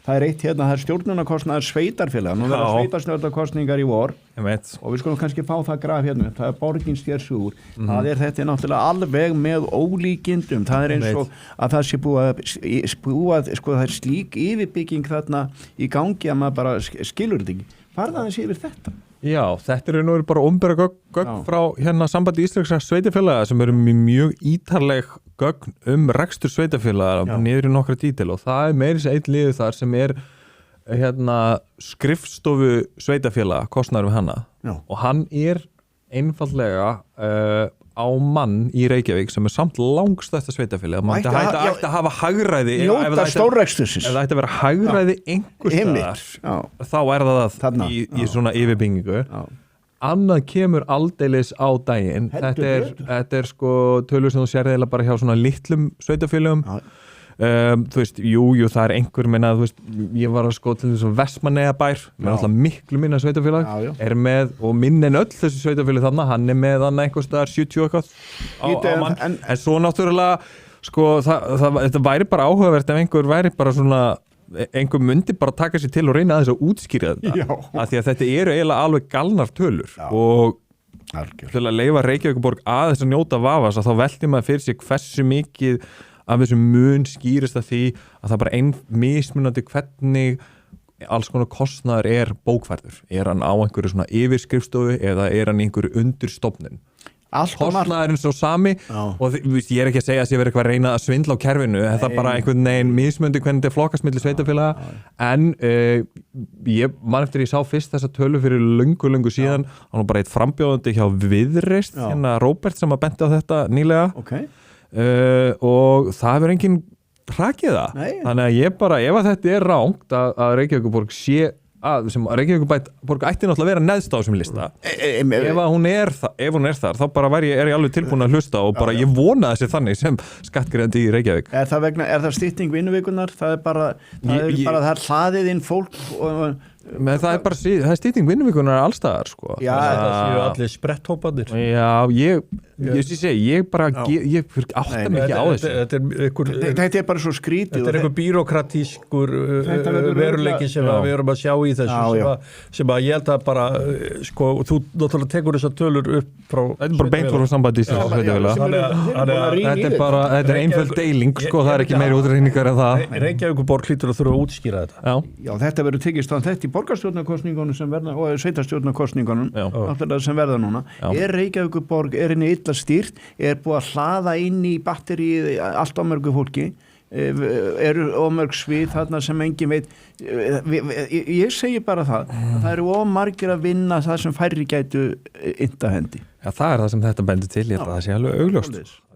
það eitt hérna, það stjórnunarkostnaður sveitarfélaga, nú verða sveitarstjórnarkostningar í vor og við skulum kannski fá það graf hérna, það borgin sker sig úr, þetta náttúrulega alveg með ólíkindum, það eins og að það sé búið sko það slík yfirbygging þarna í gangi að maður bara skilur þetta ekki, farða þessi yfir þetta? Já, þetta nú bara opinbera gögn frá hérna sambandi íslenskra sveitarfélaga sem eru mjög ítarleg gögn rekstur sveitarfélaga niður í nokkra dítil og það meira sér eitt liður þar sem hérna skrifstofu sveitarfélaga kostnaður við hana og hann einfaldlega á mann í Reykjavík sem samt langstæsta sveitarfélag mann ætti að hafa hagræði njóta stórrekstursins ef það ætti að vera hagræði einhvers staðar þá það í svona yfirbyggingu annað kemur aldeilis á daginn þetta sko tölur sem þú sér eiginlega bara hjá svona litlum sveitarfélagum þú veist, jú, það einhver minna, þú veist, ég var að sko til þess að Vestmannaeyjabær, með alltaf miklu minna sveitafélag, með og minn en öll þessi sveitafélag þarna, hann með hann einhvers staðar 70 eitthvað á mann, en svo náttúrulega sko, þetta væri bara áhugavert ef einhver væri bara svona einhver myndi bara taka sér til og reyna aðeins að útskýra þetta, af því að þetta eru eiginlega alveg galnar tölur og til að leyfa Reykjavíkurborg aðeins að njóta vafas að þá velti maður fyrir sig hversu mikið af þessum mun skýrist að því að það bara mismunandi hvernig alls konar kostnaður bókfærður. Hann á einhverju svona yfirskrifstofu eða hann í einhverju undirstofnun? Kostnaðurinn svo sami og ég ekki að segja að ég verið eitthvað að reyna að svindla á kerfinu, þetta bara einhvern veginn mismunandi hvernig þetta flokkast milli sveitafélaga en ég man eftir ég sá fyrst þessa tölu fyrir löngu síðan, hann var bara eitt frambjóðandi hjá Viðreisn, hérna Róbert sem að benti á þetta nýlega og það hefur enginn hrakið það þannig að ég bara, ef að þetta rangt að Reykjavíkurborg sé sem Reykjavíkurborg ætti náttúrulega að vera neðst á þessum lista ef hún er þar þá bara er ég alveg tilbúin að hlusta og bara ég vona þessi þannig sem skattgreiðandi í Reykjavík Er það stytting vinnuvikunar? Það er hlaðið inn fólk það er stytting vinnuvikunar allstaðar sko. Það séu allir spretthópanir ég átta mig ekki á þessu Þetta bara svo skrítið Þetta einhver bírókratískur veruleiki sem við erum að sjá í þessu sem að ég held að bara sko, þú náttúrulega tekur þessar tölur upp frá Þetta bara beint frá sambandi þetta er einföld deiling sko, það ekki meiri útreikningar en það Reykjavíkurborg hlýtur að þurfa að útskýra þetta Já, þetta verður tekist á þetta í borgarstjórnarkosningunum sem verða og sveitarstjórnarkosningunum sem verða núna Reykjavíkurborg henni illa stýrt búið að hlaða inn í batterið allt á mörgu fólki ómörg svið þarna sem engin veit ég segi bara það eru ómargir að vinna það sem færri gætu inta hendi Já, það það sem þetta bendir til, ég held að það sé alveg augljóst